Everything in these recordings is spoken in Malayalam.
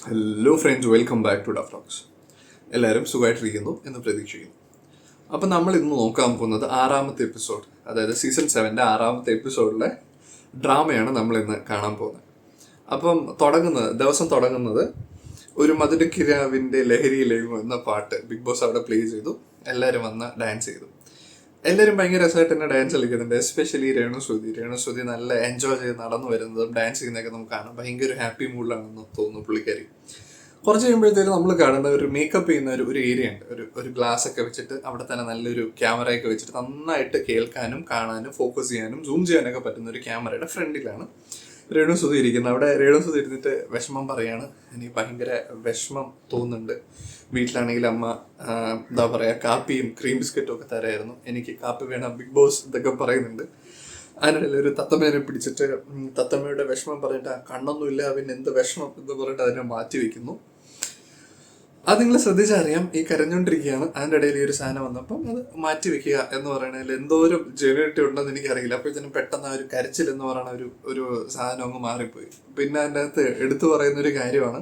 Hello friends, welcome back to Daflox. എല്ലാവരും സുഖമായിട്ടിരിക്കുന്നു എന്ന് പ്രതീക്ഷിക്കുന്നു. അപ്പം നമ്മൾ ഇന്ന് നോക്കാൻ പോകുന്നത് 6ാമത്തെ എപ്പിസോഡ്, അതായത് സീസൺ 7 6ാമത്തെ എപ്പിസോഡിലെ ഡ്രാമയാണ് നമ്മൾ ഇന്ന് കാണാൻ പോകുന്നത്. അപ്പം ദിവസം തുടങ്ങുന്നത് ഒരു മധുരക്കിരാവിൻ്റെ ലഹരിയിലേക്കും എന്ന പാട്ട് ബിഗ് ബോസ് അവിടെ പ്ലേ ചെയ്തു. എല്ലാവരും വന്ന് ഡാൻസ് ചെയ്തു. എല്ലാവരും ഭയങ്കര രസമായിട്ട് തന്നെ ഡാൻസ് കളിക്കുന്നുണ്ട്. എസ്പെഷ്യലി രേണുസുതി നല്ല എൻജോയ് ചെയ്ത് നടന്നു വരുന്നതും ഡാൻസ് ചെയ്യുന്നതൊക്കെ നമുക്ക് കാണാം. ഭയങ്കര ഹാപ്പി മൂഡിലാണെന്ന് തോന്നുന്നു പുള്ളിക്കാരി. കുറച്ച് കഴിയുമ്പോഴത്തേക്കും നമ്മൾ കാണുന്ന ഒരു മേക്കപ്പ് ചെയ്യുന്ന ഒരു ഏരിയ ഉണ്ട്. ഒരു ഗ്ലാസ് ഒക്കെ വെച്ചിട്ട് അവിടെ തന്നെ നല്ലൊരു ക്യാമറയൊക്കെ വെച്ചിട്ട് നന്നായിട്ട് കേൾക്കാനും കാണാനും ഫോക്കസ് ചെയ്യാനും സൂം ചെയ്യാനൊക്കെ പറ്റുന്ന ഒരു ക്യാമറയുടെ ഫ്രണ്ടിലാണ് രേണുസുതി ഇരിക്കുന്നത്. അവിടെ രേണുസുതി ഇരുന്നിട്ട് വിഷമം പറയാണ്. എനിക്ക് ഭയങ്കര വിഷമം തോന്നുന്നുണ്ട്. വീട്ടിലാണെങ്കിൽ അമ്മ എന്താ പറയുക, കാപ്പിയും ക്രീം ബിസ്ക്കറ്റും ഒക്കെ തരായിരുന്നു, എനിക്ക് കാപ്പി വേണം ബിഗ് ബോസ് ഇതൊക്കെ പറയുന്നുണ്ട്. അതിനിടയിൽ ഒരു തത്തമ്മേനെ പിടിച്ചിട്ട് തത്തമ്മയുടെ വിഷമം പറഞ്ഞിട്ട് കണ്ണൊന്നുമില്ല അവൻ എന്ത് വിഷമം എന്ന് പറഞ്ഞിട്ട് അതിനെ മാറ്റി വെക്കുന്നു. അത് നിങ്ങൾ ശ്രദ്ധിച്ചറിയാം, ഈ കരഞ്ഞുകൊണ്ടിരിക്കുകയാണ്. അതിൻ്റെ ഇടയിൽ ഈ ഒരു സാധനം വന്നപ്പം അത് മാറ്റി വെക്കുക എന്ന് പറയുന്നതിൽ എന്തോരം ജെനുവിറ്റി ഉണ്ടെന്ന് എനിക്കറിയില്ല. അപ്പോഴത്തേനും പെട്ടെന്ന് ആ ഒരു കരച്ചിൽ എന്ന് പറയുന്ന ഒരു സാധനം അങ്ങ് മാറിപ്പോയി. പിന്നെ അതിൻ്റെ അകത്ത് എടുത്തു പറയുന്ന ഒരു കാര്യമാണ്,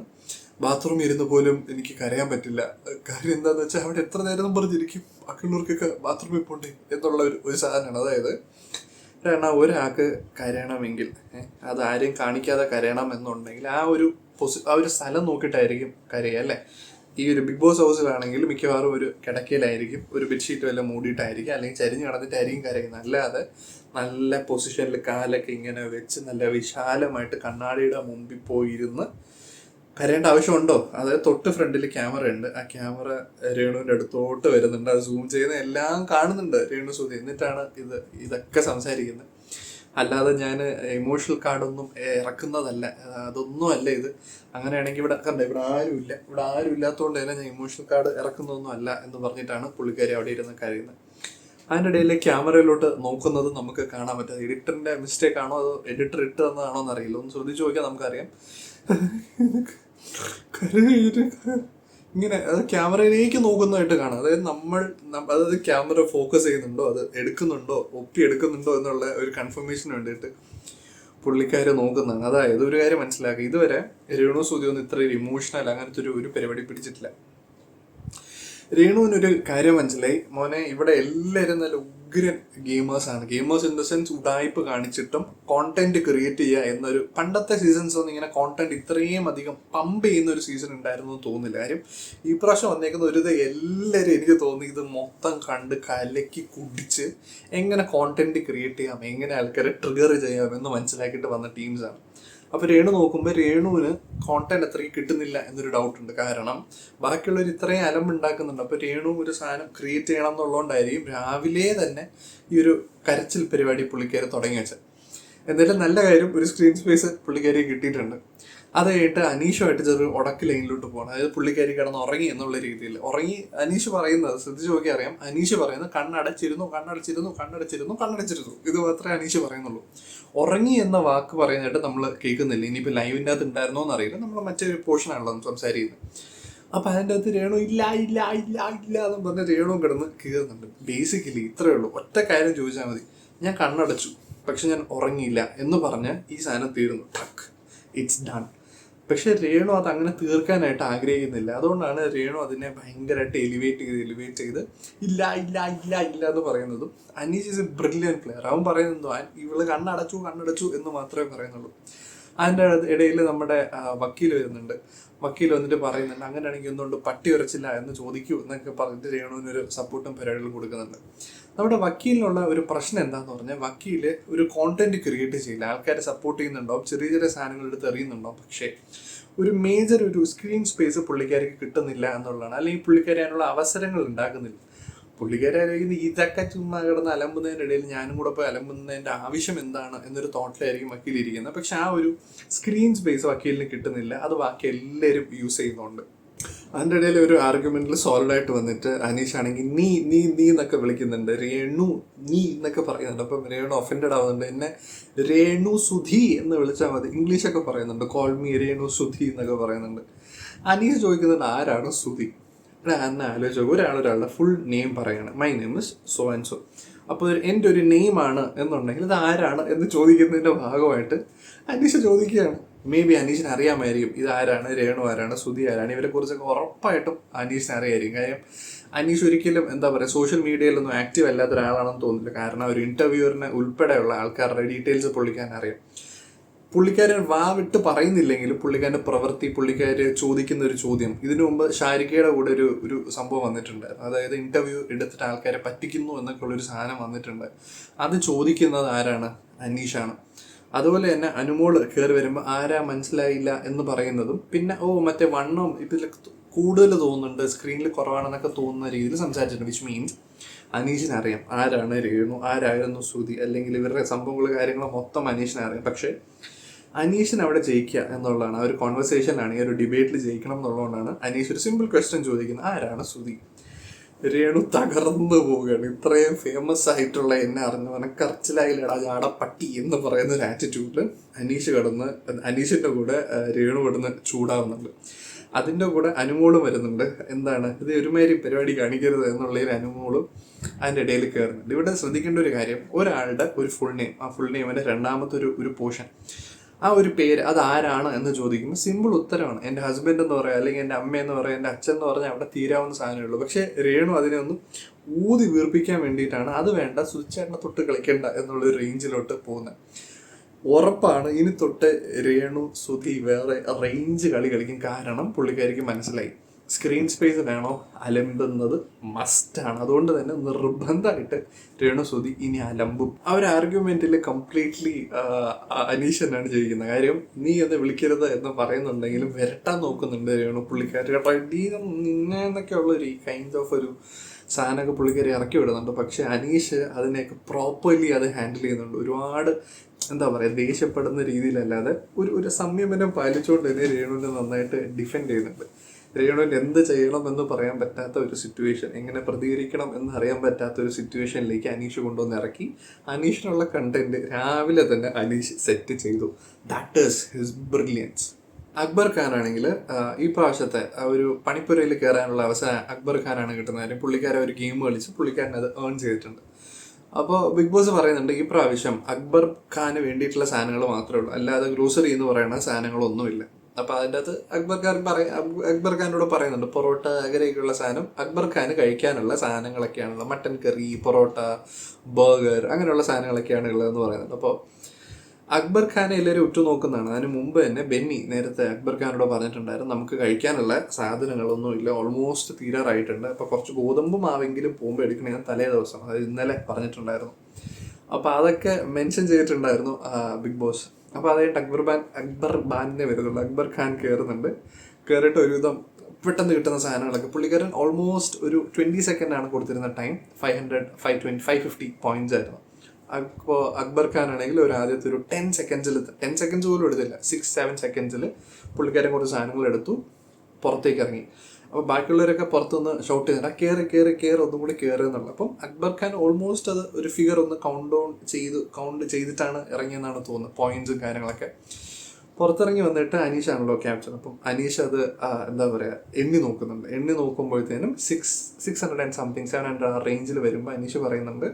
ബാത്റൂമിൽ ഇരുന്ന് പോലും എനിക്ക് കരയാൻ പറ്റില്ല. കാര്യം എന്താണെന്ന് വെച്ചാൽ അവിടെ എത്ര നേരം പറഞ്ഞിരിക്കും, ബാക്കിയുള്ളവർക്കൊക്കെ ബാത്റൂമിൽ പോണ്ടേ എന്നുള്ള ഒരു സാധനമാണ്. അതായത് കാരണം ഒരാൾക്ക് കരയണമെങ്കിൽ അത് ആരെയും കാണിക്കാതെ കരയണം എന്നുണ്ടെങ്കിൽ ആ ഒരു സ്ഥലം നോക്കിയിട്ടായിരിക്കും കരയുക, അല്ലേ? ഈ ഒരു ബിഗ് ബോസ് ഹൗസിലാണെങ്കിൽ മിക്കവാറും ഒരു കിടക്കയിലായിരിക്കും, ഒരു ബെഡ്ഷീറ്റ് വല്ല മൂടിയിട്ടായിരിക്കും, അല്ലെങ്കിൽ ചരിഞ്ഞ് കിടന്നിട്ടായിരിക്കും കരയുന്നത്. അല്ലാതെ നല്ല പൊസിഷനിൽ കാലൊക്കെ ഇങ്ങനെ വെച്ച് നല്ല വിശാലമായിട്ട് കണ്ണാടിയുടെ മുമ്പിൽ പോയിരുന്ന് കരയേണ്ട ആവശ്യമുണ്ടോ? അതായത് തൊട്ട് ഫ്രണ്ടിൽ ക്യാമറ ഉണ്ട്. ആ ക്യാമറ രേണുവിൻ്റെ അടുത്തോട്ട് വരുന്നുണ്ട്. അത് സൂം ചെയ്യുന്ന എല്ലാം കാണുന്നുണ്ട് രേണുസുതി. എന്നിട്ടാണ് ഇതൊക്കെ സംസാരിക്കുന്നത്. അല്ലാതെ ഞാൻ ഇമോഷണൽ കാർഡൊന്നും ഇറക്കുന്നതല്ല, അതൊന്നും അല്ല ഇത്. അങ്ങനെയാണെങ്കിൽ ഇവിടെ ആരും ഇല്ലാത്തതുകൊണ്ട് തന്നെ ഞാൻ ഇമോഷണൽ കാർഡ് ഇറക്കുന്നതൊന്നും അല്ല എന്ന് പറഞ്ഞിട്ടാണ് പുള്ളിക്കാരി അവിടെ ഇരുന്ന് കരയുന്നത്. അതിൻ്റെ ഇടയിൽ ക്യാമറയിലോട്ട് നോക്കുന്നത് നമുക്ക് കാണാൻ പറ്റും. എഡിറ്ററിൻ്റെ മിസ്റ്റേക്ക് ആണോ അതോ എഡിറ്റർ ഇട്ട് തന്നതാണോ എന്നറിയില്ല. ഒന്ന് ശ്രദ്ധിച്ചു നോക്കിയാൽ നമുക്കറിയാം. ഇങ്ങനെ അത് ക്യാമറയിലേക്ക് നോക്കുന്നതായിട്ട് കാണാം. അതായത് ക്യാമറ ഫോക്കസ് ചെയ്യുന്നുണ്ടോ, അത് എടുക്കുന്നുണ്ടോ, എടുക്കുന്നുണ്ടോ എന്നുള്ള ഒരു കൺഫർമേഷന് വേണ്ടിയിട്ട് പുള്ളിക്കാര് നോക്കുന്നതാണ്. അതായത് ഒരു കാര്യം മനസ്സിലാക്കുക, ഇതുവരെ രേണുസുതി ഒന്നും ഇത്ര ഇമോഷണൽ അങ്ങനത്തെ ഒരു പരിപാടി പിടിച്ചിട്ടില്ല. രേണുവിനൊരു കാര്യം മനസ്സിലായി, മോനെ ഇവിടെ എല്ലാവരും നല്ല ഉഗ്രൻ ഗെയിമേഴ്സാണ്. ഗെയിമേഴ്സ് ഇൻ ദ സെൻസ് ഉടായ്പ് കാണിച്ചിട്ടും കോണ്ടന്റ് ക്രിയേറ്റ് ചെയ്യുക എന്നൊരു, പണ്ടത്തെ സീസൺസ് ഒന്നും ഇങ്ങനെ കോണ്ടന്റ് ഇത്രയും അധികം പമ്പ് ചെയ്യുന്ന ഒരു സീസൺ ഉണ്ടായിരുന്നു എന്ന് തോന്നുന്നില്ല. കാര്യം ഈ പ്രാവശ്യം വന്നേക്കുന്ന എല്ലാവരും എനിക്ക് തോന്നി ഇത് മൊത്തം കണ്ട് കലക്കി കുടിച്ച് എങ്ങനെ കോണ്ടന്റ് ക്രിയേറ്റ് ചെയ്യാം, എങ്ങനെ ആൾക്കാരെ ട്രിഗർ ചെയ്യാം എന്ന് മനസ്സിലാക്കിയിട്ട് വന്ന ടീംസാണ്. അപ്പോൾ രേണു നോക്കുമ്പോൾ രേണുവിന് കോണ്ടന്റ് അത്രയ്ക്ക് കിട്ടുന്നില്ല എന്നൊരു ഡൗട്ടുണ്ട്. കാരണം ബാക്കിയുള്ളവർ ഇത്രയും അലമ്പുണ്ടാക്കുന്നുണ്ട്. അപ്പോൾ രേണു ഒരു സാധനം ക്രിയേറ്റ് ചെയ്യണം എന്നുള്ളതുകൊണ്ടായിരിക്കും രാവിലെ തന്നെ ഈ ഒരു കരച്ചിൽ പരിപാടി പുള്ളിക്കാരി തുടങ്ങി വെച്ചത്. എന്തായാലും നല്ല കാര്യം, ഒരു സ്ക്രീൻ സ്പേസ് പുള്ളിക്കാരി കിട്ടിയിട്ടുണ്ട്. അത് കഴിഞ്ഞിട്ട് അനീഷുമായിട്ട് ചെറിയ ഉടക്ക് ലൈനിലോട്ട് പോകണം. അതായത് പുള്ളിക്കാരി കിടന്ന് ഉറങ്ങി എന്നുള്ള രീതിയിൽ ഉറങ്ങി. അനീഷ് പറയുന്നത് ശ്രദ്ധിച്ച് നോക്കി അറിയാം. അനീഷ് പറയുന്നത് കണ്ണടച്ചിരുന്നു. ഇത് മാത്രമേ അനീഷ് പറയുന്നുള്ളൂ. ഉറങ്ങി എന്ന വാക്ക് പറയുന്നതായിട്ട് നമ്മൾ കേൾക്കുന്നില്ല. ഇനിയിപ്പോൾ ലൈവിൻ്റെ അകത്ത് ഉണ്ടായിരുന്നോ എന്നറിയില്ല, നമ്മൾ മറ്റൊരു പോർഷനാണല്ലോ സംസാരിക്കുന്നത്. അപ്പം അതിൻ്റെ അകത്ത് രേണു ഇല്ല എന്ന് പറഞ്ഞ് രേണു കിടന്ന് കീറുന്നുണ്ട്. ബേസിക്കലി ഇത്രയേ ഉള്ളൂ. ഒറ്റ കാര്യം ചോദിച്ചാൽ മതി, ഞാൻ കണ്ണടച്ചു പക്ഷെ ഞാൻ ഉറങ്ങിയില്ല എന്ന് പറഞ്ഞ് ഈ സാധനം തീരുന്നു. ടക്ക്, ഇറ്റ്സ് ഡൺ. പക്ഷെ രേണു അത് അങ്ങനെ തീർക്കാനായിട്ട് ആഗ്രഹിക്കുന്നില്ല. അതുകൊണ്ടാണ് രേണു അതിനെ ഭയങ്കരമായിട്ട് എലിവേറ്റ് ചെയ്ത് ഇല്ല എന്ന് പറയുന്നതും. Aneesh is A brilliant player. അവൻ പറയുന്നതോ ഇവള് കണ്ണടച്ചു എന്ന് മാത്രമേ പറയുന്നുള്ളൂ. അതിൻ്റെ ഇടയിൽ നമ്മുടെ വക്കീൽ വരുന്നുണ്ട്. വക്കീൽ വന്നിട്ട് പറയുന്നുണ്ട്, അങ്ങനെയാണെങ്കിൽ എന്തുകൊണ്ട് പട്ടി ഉരച്ചില്ല എന്ന് ചോദിക്കൂ എന്നൊക്കെ പറഞ്ഞിട്ട് രേണുവിനൊരു സപ്പോർട്ടും പരിപാടികളും കൊടുക്കുന്നുണ്ട്. നമ്മുടെ വക്കീലിനുള്ള ഒരു പ്രശ്നം എന്താണെന്ന് പറഞ്ഞാൽ, വക്കീൽ ഒരു കോണ്ടന്റ് ക്രിയേറ്റ് ചെയ്യില്ല. ആൾക്കാരെ സപ്പോർട്ട് ചെയ്യുന്നുണ്ടാവും, ചെറിയ സാധനങ്ങൾ എടുത്ത് എറിയുന്നുണ്ടാവും. പക്ഷേ ഒരു മേജർ ഒരു സ്ക്രീൻ സ്പേസ് പുള്ളിക്കാർക്ക് കിട്ടുന്നില്ല എന്നുള്ളതാണ്. അല്ലെങ്കിൽ പുള്ളിക്കാരി അതിനുള്ള അവസരങ്ങൾ ഉണ്ടാക്കുന്നില്ല. പുള്ളിക്കാരി ആയിരിക്കും ഇതൊക്കെ ചുമ്മാ കിടന്ന് അലമ്പുന്നതിൻ്റെ ഇടയിൽ ഞാനും കൂടെ പോയി അലമ്പുന്നതിൻ്റെ ആവശ്യം എന്താണ് എന്നൊരു തോട്ടിലായിരിക്കും വക്കീലിരിക്കുന്നത്. പക്ഷെ ആ ഒരു സ്ക്രീൻ സ്പേസ് വക്കീലിന് കിട്ടുന്നില്ല. അത് ബാക്കി എല്ലാവരും യൂസ് ചെയ്യുന്നുണ്ട്. അതിൻ്റെ ഇടയിൽ ഒരു ആർഗ്യുമെന്റിൽ സോൾവ് ആയിട്ട് വന്നിട്ട് അനീഷ് ആണെങ്കിൽ നീ എന്നൊക്കെ വിളിക്കുന്നുണ്ട്. രേണു നീ എന്നൊക്കെ പറയുന്നുണ്ട്. അപ്പം രേണു ഒഫൻഡഡ് ആവുന്നുണ്ട്. എന്നെ രേണു സുധി എന്ന് വിളിച്ചാൽ മതി, ഇംഗ്ലീഷൊക്കെ പറയുന്നുണ്ട്. കോൾ മീ രേണു സുധി എന്നൊക്കെ പറയുന്നുണ്ട്. അനീഷ് ചോദിക്കുന്നുണ്ട് ആരാണ് സുധി? എന്നെ ആലോചിച്ചു, ഒരാളുടെ ഫുൾ നെയിം പറയാണ്, my name is so and so. അപ്പോൾ എൻ്റെ ഒരു നെയിമാണ് എന്നുണ്ടെങ്കിൽ ഇത് ആരാണ് എന്ന് ചോദിക്കുന്നതിൻ്റെ ഭാഗമായിട്ട് അനീഷ് ചോദിക്കുകയാണ്, മേ ബി അനീഷിന് അറിയാമായിരിക്കും ഇതാരാണ്, രേണു ആരാണ്, ശ്രുതി ആരാണ്, ഇവരെക്കുറിച്ചൊക്കെ ഉറപ്പായിട്ടും അനീഷിന് അറിയായിരിക്കും. കാര്യം അനീഷ് ഒരിക്കലും എന്താ പറയുക സോഷ്യൽ മീഡിയയിലൊന്നും ആക്റ്റീവ് അല്ലാത്ത ഒരാളാണെന്ന് തോന്നുന്നില്ല. കാരണം ഒരു ഇൻ്റർവ്യൂവറിനെ ഉൾപ്പെടെയുള്ള ആൾക്കാരുടെ ഡീറ്റെയിൽസ് പുള്ളിക്കാൻ അറിയാം. പുള്ളിക്കാരൻ വിട്ട് പറയുന്നില്ലെങ്കിലും പുള്ളിക്കാരൻ്റെ പ്രവൃത്തി, പുള്ളിക്കാര് ചോദിക്കുന്ന ഒരു ചോദ്യം, ഇതിനു മുമ്പ് ഷാരിക്കയുടെ കൂടെ ഒരു സംഭവം വന്നിട്ടുണ്ടായിരുന്നു. അതായത് ഇൻ്റർവ്യൂ എടുത്തിട്ട് ആൾക്കാരെ പറ്റിക്കുന്നു എന്നൊക്കെ ഉള്ളൊരു സാധനം വന്നിട്ടുണ്ട്. അത് ചോദിക്കുന്നത് ആരാണ്? അനീഷാണ്. അതുപോലെ തന്നെ അനുമോള് കയറി വരുമ്പോൾ ആരാ മനസ്സിലായില്ല എന്ന് പറയുന്നതും, പിന്നെ മറ്റേ വണ്ണം ഇതിൽ കൂടുതൽ തോന്നുന്നുണ്ട്, സ്ക്രീനിൽ കുറവാണെന്നൊക്കെ തോന്നുന്ന രീതിയിൽ സംസാരിച്ചിട്ടുണ്ട്. വിച്ച് മീൻസ് അനീഷിനറിയാം ആരാണ് രേണു, ആരായിരുന്നു ശ്രുതി, അല്ലെങ്കിൽ ഇവരുടെ സംഭവങ്ങൾ കാര്യങ്ങൾ മൊത്തം അനീഷിനറിയാം. പക്ഷേ അനീഷിന് അവിടെ ജയിക്കുക എന്നുള്ളതാണ്, ആ ഒരു കോൺവെർസേഷനാണ്, ഈ ഒരു ഡിബേറ്റിൽ ജയിക്കണം എന്നുള്ളതുകൊണ്ടാണ് അനീഷ് ഒരു സിമ്പിൾ ക്വസ്റ്റ്യൻ ചോദിക്കുന്നത്, ആരാണ് ശ്രുതി. രേണു തകർന്നു പോവുകയാണ്. ഇത്രയും ഫേമസ് ആയിട്ടുള്ള എന്നെ അറിഞ്ഞവനെ കറച്ചിലായില്ലടാ ജാടപ്പട്ടി എന്ന് പറയുന്ന ഒരു ആറ്റിറ്റ്യൂഡിൽ അനീഷിൻ്റെ കൂടെ രേണു കിടന്ന് ചൂടാവുന്നുണ്ട്. അതിൻ്റെ കൂടെ അനുമോളും വരുന്നുണ്ട്. എന്താണ് ഇത്, ഒരുമാതിരി പരിപാടി കാണിക്കരുത് എന്നുള്ളതിൽ അനുമോളും അതിൻ്റെ ഇടയിൽ കയറുന്നുണ്ട്. ഇവിടെ ശ്രദ്ധിക്കേണ്ട ഒരു കാര്യം, ഒരാളുടെ ഒരു ഫുൾ നെയിം, ആ ഫുൾ നെയിമിൻ്റെ രണ്ടാമത്തെ ഒരു പോർഷൻ, ആ ഒരു പേര് അത് ആരാണ് എന്ന് ചോദിക്കുമ്പോൾ സിമ്പിൾ ഉത്തരമാണ്. എൻ്റെ ഹസ്ബൻഡ് എന്ന് പറയാം, അല്ലെങ്കിൽ എൻ്റെ അമ്മ എന്ന് പറയാം, എൻ്റെ അച്ഛൻ എന്ന് പറഞ്ഞാൽ അവിടെ തീരാവുന്ന സാധനമേ ഉള്ളൂ. പക്ഷേ രേണു അതിനെ ഒന്ന് ഊതി വീർപ്പിക്കാൻ വേണ്ടിയിട്ടാണ് അത് വേണ്ട, സുചേട്ടനെ തൊട്ട് കളിക്കേണ്ട എന്നുള്ളൊരു റേഞ്ചിലോട്ട് പോകുന്നത്. ഉറപ്പാണ് ഇനി തൊട്ട് രേണു ശ്രുതി വേറെ റേഞ്ച് കളി കളിക്കും. കാരണം പുള്ളിക്കാരിക്ക് മനസ്സിലായി സ്ക്രീൻ സ്പേസ് വേണോ അലമ്പുന്നത് മസ്റ്റാണ്. അതുകൊണ്ട് തന്നെ നിർബന്ധമായിട്ട് രേണു ശ്രുതി ഇനി അലമ്പും. ആ ഒരു ആർഗ്യുമെന്റിൽ കംപ്ലീറ്റ്ലി അനീഷനാണ് ജയിക്കുന്നത്. കാര്യം നീ എന്ന് വിളിക്കരുത് എന്ന് പറയുന്നുണ്ടെങ്കിലും വരട്ടാൻ നോക്കുന്നുണ്ട് രേണു. പുള്ളിക്കാരി നിന്നെ എന്നൊക്കെയുള്ള ഒരു കൈൻഡ് ഓഫ് ഒരു സാധനമൊക്കെ പുള്ളിക്കാരി ഇറക്കി വിടുന്നുണ്ട്. പക്ഷെ അനീഷ് അതിനെയൊക്കെ പ്രോപ്പർലി അത് ഹാൻഡിൽ ചെയ്യുന്നുണ്ട്. ഒരുപാട് എന്താ പറയുക ദേഷ്യപ്പെടുന്ന രീതിയിലല്ലാതെ ഒരു സംയമനം പാലിച്ചുകൊണ്ട് തന്നെ രേണുവിനെ നന്നായിട്ട് ഡിഫെൻഡ് ചെയ്യുന്നുണ്ട്. രേണുവിന് എന്ത് ചെയ്യണം എന്ന് പറയാൻ പറ്റാത്ത ഒരു സിറ്റുവേഷൻ, എങ്ങനെ പ്രതികരിക്കണം എന്ന് അറിയാൻ പറ്റാത്ത ഒരു സിറ്റുവേഷനിലേക്ക് അനീഷ് കൊണ്ടുവന്ന് ഇറക്കി. അനീഷിനുള്ള കണ്ടന്റ് രാവിലെ തന്നെ അനീഷ് സെറ്റ് ചെയ്തു. That is his brilliance. Akbar Khan ആണെങ്കിൽ ഈ പ്രാവശ്യത്തെ ഒരു പണിപ്പുരയിൽ കയറാനുള്ള അവസരം അക്ബർ ഖാനാണ് കിട്ടുന്നത്. പുള്ളിക്കാരൻ ഒരു ഗെയിം കളിച്ച് പുള്ളിക്കാരൻ അത് ഏൺ ചെയ്തിട്ടുണ്ട്. അപ്പോൾ ബിഗ് ബോസ് പറയുന്നുണ്ട് ഈ പ്രാവശ്യം അക്ബർ ഖാന് വേണ്ടിയിട്ടുള്ള സാധനങ്ങൾ മാത്രമേ ഉള്ളൂ, അല്ലാതെ ഗ്രോസറി എന്ന് പറയുന്ന സാധനങ്ങളൊന്നുമില്ല. അപ്പോൾ അതിൻ്റെ അകത്ത് അക്ബർ ഖാനോട് പറയുന്നുണ്ട് പൊറോട്ട അങ്ങനെയൊക്കെയുള്ള സാധനം അക്ബർ ഖാന് കഴിക്കാനുള്ള സാധനങ്ങളൊക്കെയാണുള്ളത്. മട്ടൻ കറി, പൊറോട്ട, ബർഗർ അങ്ങനെയുള്ള സാധനങ്ങളൊക്കെയാണ് ഉള്ളതെന്ന് പറയുന്നുണ്ട്. അപ്പോൾ അക്ബർ ഖാനെ എല്ലാവരും ഉറ്റുനോക്കുന്നതാണ്. അതിന് മുമ്പ് തന്നെ ബെന്നി നേരത്തെ അക്ബർ ഖാനോട് പറഞ്ഞിട്ടുണ്ടായിരുന്നു നമുക്ക് കഴിക്കാനുള്ള സാധനങ്ങളൊന്നും ഇല്ല, ഓൾമോസ്റ്റ് തീരാറായിട്ടുണ്ട്, അപ്പോൾ കുറച്ച് ഗോതമ്പ് മാവെങ്കിലും പോകുമ്പോൾ എടുക്കണമെന്ന് തലേ ദിവസം, അതായത് ഇന്നലെ പറഞ്ഞിട്ടുണ്ടായിരുന്നു. അപ്പോൾ അതൊക്കെ മെൻഷൻ ചെയ്തിട്ടുണ്ടായിരുന്നു ബിഗ് ബോസ്. അപ്പോൾ അതായിട്ട് അക്ബർ ബാനിനെ വരുന്നുള്ളൂ. അക്ബർ ഖാൻ കയറുന്നുണ്ട്. കയറിയിട്ട് ഒരുവിധം പെട്ടെന്ന് കിട്ടുന്ന സാധനങ്ങളൊക്കെ പുള്ളിക്കാരൻ ഓൾമോസ്റ്റ് ഒരു 20 സെക്കൻഡാണ് കൊടുത്തിരുന്ന ടൈം. 550 പോയിന്റ്സ് ആയിരുന്നു. അപ്പോൾ അക്ബർ ഖാൻ ആണെങ്കിൽ ഒരു ആദ്യത്തെ ഒരു 10 സെക്കൻഡ്സ് പോലും എടുത്തില്ല, 6-7 സെക്കൻഡ്സിൽ പുള്ളിക്കാരൻ കുറച്ച് സാധനങ്ങൾ എടുത്തു, പുറത്തേക്ക് ഇറങ്ങി. അപ്പോൾ ബാക്കിയുള്ളവരൊക്കെ പുറത്തുനിന്ന് ഷൗട്ട് ചെയ്തിട്ട് കയറി ഒന്നും കൂടി കയറി എന്നുള്ളത്. അപ്പം അക്ബർ ഖാൻ ഓൾമോസ്റ്റ് അത് ഒരു ഫിഗർ ഒന്ന് കൗണ്ട് ചെയ്തിട്ടാണ് ഇറങ്ങിയെന്നാണ് തോന്നുന്നത്, പോയിന്റ്സും കാര്യങ്ങളൊക്കെ. പുറത്തിറങ്ങി വന്നിട്ട് അനീഷാണല്ലോ ക്യാപ്റ്റൻ. അപ്പം അനീഷ് അത് എന്താ പറയുക എണ്ണി നോക്കുമ്പോഴത്തേനും 600 and something 700 ആ റേഞ്ചിൽ വരുമ്പോൾ അനീഷ് പറയുന്നുണ്ട്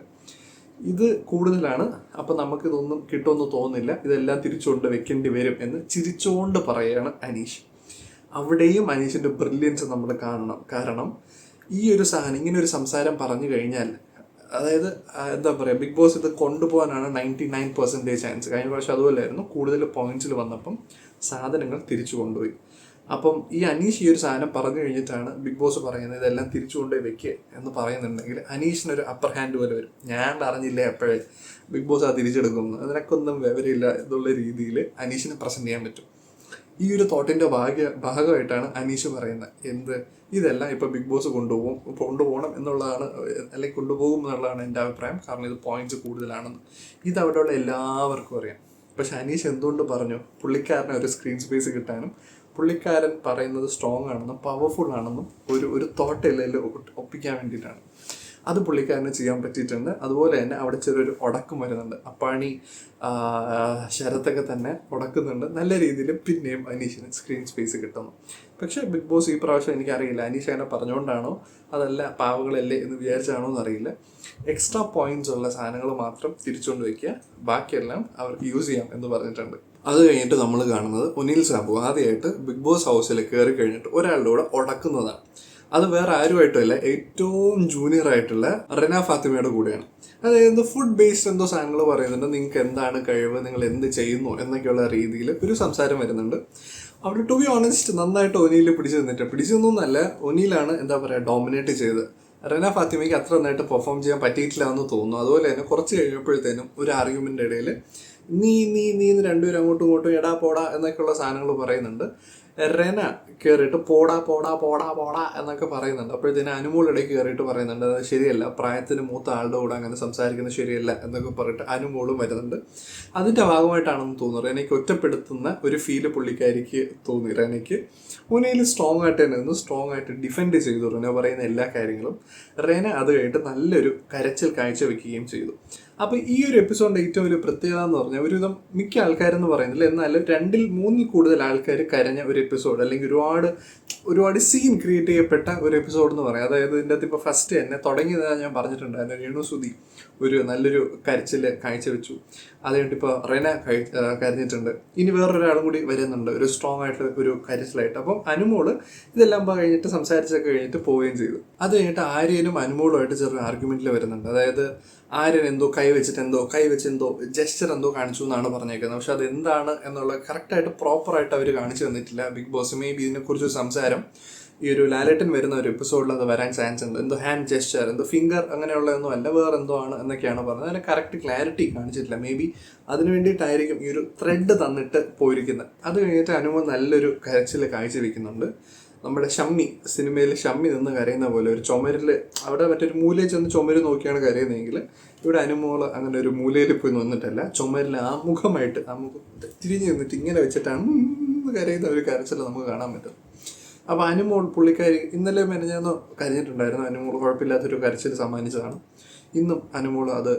ഇത് കൂടുതലാണ്, അപ്പം നമുക്കിതൊന്നും കിട്ടുമെന്ന് തോന്നുന്നില്ല, ഇതെല്ലാം തിരിച്ചുകൊണ്ട് വെക്കേണ്ടി വരും എന്ന് ചിരിച്ചുകൊണ്ട് പറയുകയാണ് അനീഷ്. അവിടെയും അനീഷിൻ്റെ ബ്രില്യൻസ് നമ്മൾ കാണണം. കാരണം ഈ ഒരു സാധനം ഇങ്ങനെ ഒരു സംസാരം പറഞ്ഞു കഴിഞ്ഞാൽ, അതായത് എന്താ പറയുക, ബിഗ് ബോസ് ഇത് കൊണ്ടുപോകാനാണ് 99% ചാൻസ്. കഴിഞ്ഞ പ്രാവശ്യം അതുപോലെയായിരുന്നു, കൂടുതൽ പോയിന്റ്സിൽ വന്നപ്പം സാധനങ്ങൾ തിരിച്ചു കൊണ്ടുപോയി. അപ്പം ഈ അനീഷ് ഈ ഒരു സാധനം പറഞ്ഞു കഴിഞ്ഞിട്ടാണ് ബിഗ് ബോസ് പറയുന്നത് ഇതെല്ലാം തിരിച്ചു കൊണ്ടുപോയി വെക്കുക എന്ന് പറയുന്നുണ്ടെങ്കിൽ അനീഷിനൊരു അപ്പർ ഹാൻഡ് പോലെ വരും. ഞാൻ പറഞ്ഞില്ലേ അപ്പോഴേ ബിഗ് ബോസ് അത് തിരിച്ചെടുക്കുന്നു, അതിനൊക്കൊന്നും വിവരമില്ല എന്നുള്ള രീതിയിൽ അനീഷിനെ പ്രസൻറ്റ് ചെയ്യാൻ പറ്റും. ഈ ഒരു തോട്ടിൻ്റെ ഭാഗമായിട്ടാണ് അനീഷ് പറയുന്നത് ഇതെല്ലാം ഇപ്പോൾ ബിഗ് ബോസ് കൊണ്ടുപോകണം എന്നുള്ളതാണ്, അല്ലെങ്കിൽ കൊണ്ടുപോകും എന്നുള്ളതാണ് എൻ്റെ അഭിപ്രായം. കാരണം ഇത് പോയിന്റ്സ് കൂടുതലാണെന്ന് ഇത് അവിടെയുള്ള എല്ലാവർക്കും അറിയാം. പക്ഷെ അനീഷ് എന്തുകൊണ്ട് പറഞ്ഞു, പുള്ളിക്കാരനെ ഒരു സ്ക്രീൻ സ്പേസ് കിട്ടാനും പുള്ളിക്കാരൻ പറയുന്നത് സ്ട്രോങ് ആണെന്നും പവർഫുൾ ആണെന്നും ഒരു തോട്ട് എല്ലാം ഒപ്പിക്കാൻ വേണ്ടിയിട്ടാണ്. അത് പുള്ളിക്കാരന് ചെയ്യാൻ പറ്റിയിട്ടുണ്ട്. അതുപോലെ തന്നെ അവിടെ ചെറിയൊരു ഉടക്കം വരുന്നുണ്ട്. അപ്പാണി ശരത്തൊക്കെ തന്നെ ഉടക്കുന്നുണ്ട് നല്ല രീതിയിൽ. പിന്നെയും അനീഷിന് സ്ക്രീൻ സ്പേസ് കിട്ടുന്നു. പക്ഷേ ബിഗ് ബോസ് ഈ പ്രാവശ്യം എനിക്കറിയില്ല അനീഷ് അങ്ങനെ പറഞ്ഞുകൊണ്ടാണോ അതല്ല പാവകളല്ലേ എന്ന് വിചാരിച്ചാണോ എന്നറിയില്ല, എക്സ്ട്രാ പോയിന്റ്സ് ഉള്ള സാധനങ്ങൾ മാത്രം തിരിച്ചുകൊണ്ട് വയ്ക്കുക, ബാക്കിയെല്ലാം അവർക്ക് യൂസ് ചെയ്യാം എന്ന് പറഞ്ഞിട്ടുണ്ട്. അത് കഴിഞ്ഞിട്ട് നമ്മൾ കാണുന്നത് ഒനിൽ സാബു ആദ്യമായിട്ട് ബിഗ് ബോസ് ഹൗസിൽ കയറി കഴിഞ്ഞിട്ട് ഒരാളുടെ കൂടെ ഉടക്കുന്നതാണ്. അത് വേറെ ആരുമായിട്ടല്ല, ഏറ്റവും ജൂനിയർ ആയിട്ടുള്ള റെന ഫാത്തിമയുടെ കൂടെയാണ്. അതായത് ഫുഡ് ബേസ്ഡ് എന്തോ സാധനങ്ങൾ പറയുന്നുണ്ട്, നിങ്ങൾക്ക് എന്താണ് കഴിവ്, നിങ്ങൾ എന്ത് ചെയ്യുന്നു എന്നൊക്കെയുള്ള രീതിയിൽ ഒരു സംസാരം വരുന്നുണ്ട്. അവിടെ ടു ബി ഓണസ്റ്റ് നന്നായിട്ട് ഒനിയിൽ പിടിച്ചു നിന്നല്ല, ഒനിയിലാണ് എന്താ പറയുക ഡോമിനേറ്റ് ചെയ്ത്. റെന ഫാത്തിമയ്ക്ക് അത്ര നന്നായിട്ട് പെർഫോം ചെയ്യാൻ പറ്റിയിട്ടില്ല എന്ന് തോന്നുന്നു. അതുപോലെ തന്നെ കുറച്ച് കഴിഞ്ഞപ്പോഴത്തേനും ഒരു ആർഗ്യുമെൻ്റ് ഇടയിൽ നീ നീ നീ രണ്ടുപേരും അങ്ങോട്ടും ഇങ്ങോട്ടും എടാ പോടാ എന്നൊക്കെയുള്ള സാധനങ്ങൾ പറയുന്നുണ്ട്. റെന കയറിയിട്ട് പോടാ പോടാ പോടാ പോടാ എന്നൊക്കെ പറയുന്നുണ്ട്. അപ്പോഴത്തേന് അനുമോൾ ഇടയ്ക്ക് കയറിയിട്ട് പറയുന്നുണ്ട് അത് ശരിയല്ല, പ്രായത്തിന് മൂത്ത ആളുടെ കൂടെ അങ്ങനെ സംസാരിക്കുന്നത് ശരിയല്ല എന്നൊക്കെ പറഞ്ഞിട്ട് അനുമോളും വരുന്നുണ്ട്. അതിൻ്റെ ഭാഗമായിട്ടാണെന്ന് തോന്നുന്നു റെനയ്ക്ക് ഒറ്റപ്പെടുത്തുന്ന ഒരു ഫീല് പുള്ളിക്കാരിക്ക് തോന്നി. റെനയ്ക്ക് മുനയിൽ സ്ട്രോങ് ആയിട്ട് തന്നെ നിന്ന് സ്ട്രോങ് ആയിട്ട് ഡിഫെൻഡ് ചെയ്തു റെന പറയുന്ന എല്ലാ കാര്യങ്ങളും. റെന അത് കഴിഞ്ഞിട്ട് നല്ലൊരു കരച്ചിൽ കാഴ്ചവെക്കുകയും ചെയ്തു. അപ്പോൾ ഈ ഒരു എപ്പിസോഡിൻ്റെ ഏറ്റവും വലിയ പ്രത്യേകത എന്ന് പറഞ്ഞാൽ ഒരുവിധം മിക്ക ആൾക്കാരെന്ന് പറയുന്നില്ല, എന്നാലും 2-3 കൂടുതൽ ആൾക്കാർ കരഞ്ഞ ഒരു എപ്പിസോഡ്, അല്ലെങ്കിൽ ഒരുപാട് സീൻ ക്രിയേറ്റ് ചെയ്യപ്പെട്ട ഒരു എപ്പിസോഡ് എന്ന് പറയാം. അതായത് ഇതിൻ്റെ അകത്ത് ഇപ്പോൾ ഫസ്റ്റ് തന്നെ തുടങ്ങിയതാണ് ഞാൻ പറഞ്ഞിട്ടുണ്ടായിരുന്നു, രേണു സുധി ഒരു നല്ലൊരു കരച്ചിൽ കാഴ്ചവെച്ചു. അത് കഴിഞ്ഞിട്ട് ഇപ്പോൾ റെന കരഞ്ഞിട്ടുണ്ട്. ഇനി വേറൊരാളും കൂടി വരുന്നുണ്ട് ഒരു സ്ട്രോങ് ആയിട്ടുള്ള ഒരു കരച്ചിലായിട്ട്. അപ്പം അനുമോള് ഇതെല്ലാം കഴിഞ്ഞിട്ട് സംസാരിച്ചൊക്കെ കഴിഞ്ഞിട്ട് പോവുകയും ചെയ്തു. അത് കഴിഞ്ഞിട്ട് ആര്യനും അനുമോളുമായിട്ട് ചെറിയ ആർഗ്യുമെന്റിൽ വരുന്നുണ്ട്. അതായത് ആര്യൻ എന്തോ കൈവെച്ചെന്തോ ജെസ്റ്റർ എന്തോ കാണിച്ചു എന്നാണ് പറഞ്ഞേക്കുന്നത്. പക്ഷെ അത് എന്താണ് എന്നുള്ള കറക്റ്റായിട്ട് പ്രോപ്പറായിട്ട് അവർ കാണിച്ചു തന്നിട്ടില്ല ബിഗ് ബോസ്. മേ ബി ഇതിനെക്കുറിച്ച് സംസാരം ഈ ഒരു ലാലേട്ടൻ വരുന്ന ഒരു എപ്പിസോഡിൽ അത് വരാൻ ചാൻസ് ഉണ്ട്. എന്തോ ഹാൻഡ് ജെസ്റ്റർ, എന്തോ ഫിംഗർ അങ്ങനെയുള്ളതൊന്നും അല്ല, വേറെ എന്തോ ആണ് എന്നൊക്കെയാണ് പറഞ്ഞത്. അതിന് കറക്റ്റ് ക്ലാരിറ്റി കാണിച്ചിട്ടില്ല. മേ ബി അതിന് വേണ്ടിയിട്ടായിരിക്കും ഈ ഒരു ത്രെഡ് തന്നിട്ട് പോയിരിക്കുന്നത്. അത് കഴിഞ്ഞിട്ട് അനുമോൾ നല്ലൊരു കരച്ചിൽ കാഴ്ചവെക്കുന്നുണ്ട്. നമ്മുടെ ഷമ്മി സിനിമയിൽ ഷമ്മി നിന്ന് കരയുന്ന പോലെ ഒരു ചുമരിൽ, അവിടെ മറ്റൊരു മൂലയിൽ ചെന്ന് ചുമര് നോക്കിയാണ് കരയുന്നതെങ്കിൽ ഇവിടെ അനുമോള് അങ്ങനെ ഒരു മൂലയിൽ പോയി നിന്നിട്ടല്ല, ചുമരിൽ ആമുഖമായിട്ട് തിരിഞ്ഞ് നിന്നിട്ട് ഇങ്ങനെ വെച്ചിട്ടാണ് കരയുന്ന ഒരു കരച്ചിൽ നമുക്ക് കാണാൻ പറ്റും. അപ്പോൾ അനുമോൾ പുള്ളിക്കാരി ഇന്നലെ മെനഞ്ഞാന്ന് കരഞ്ഞിട്ടുണ്ടായിരുന്നു. അനുമോൾ കുഴപ്പമില്ലാത്തൊരു കരച്ചിൽ സമ്മാനിച്ചതാണ്. ഇന്നും അനുമോൾ അത്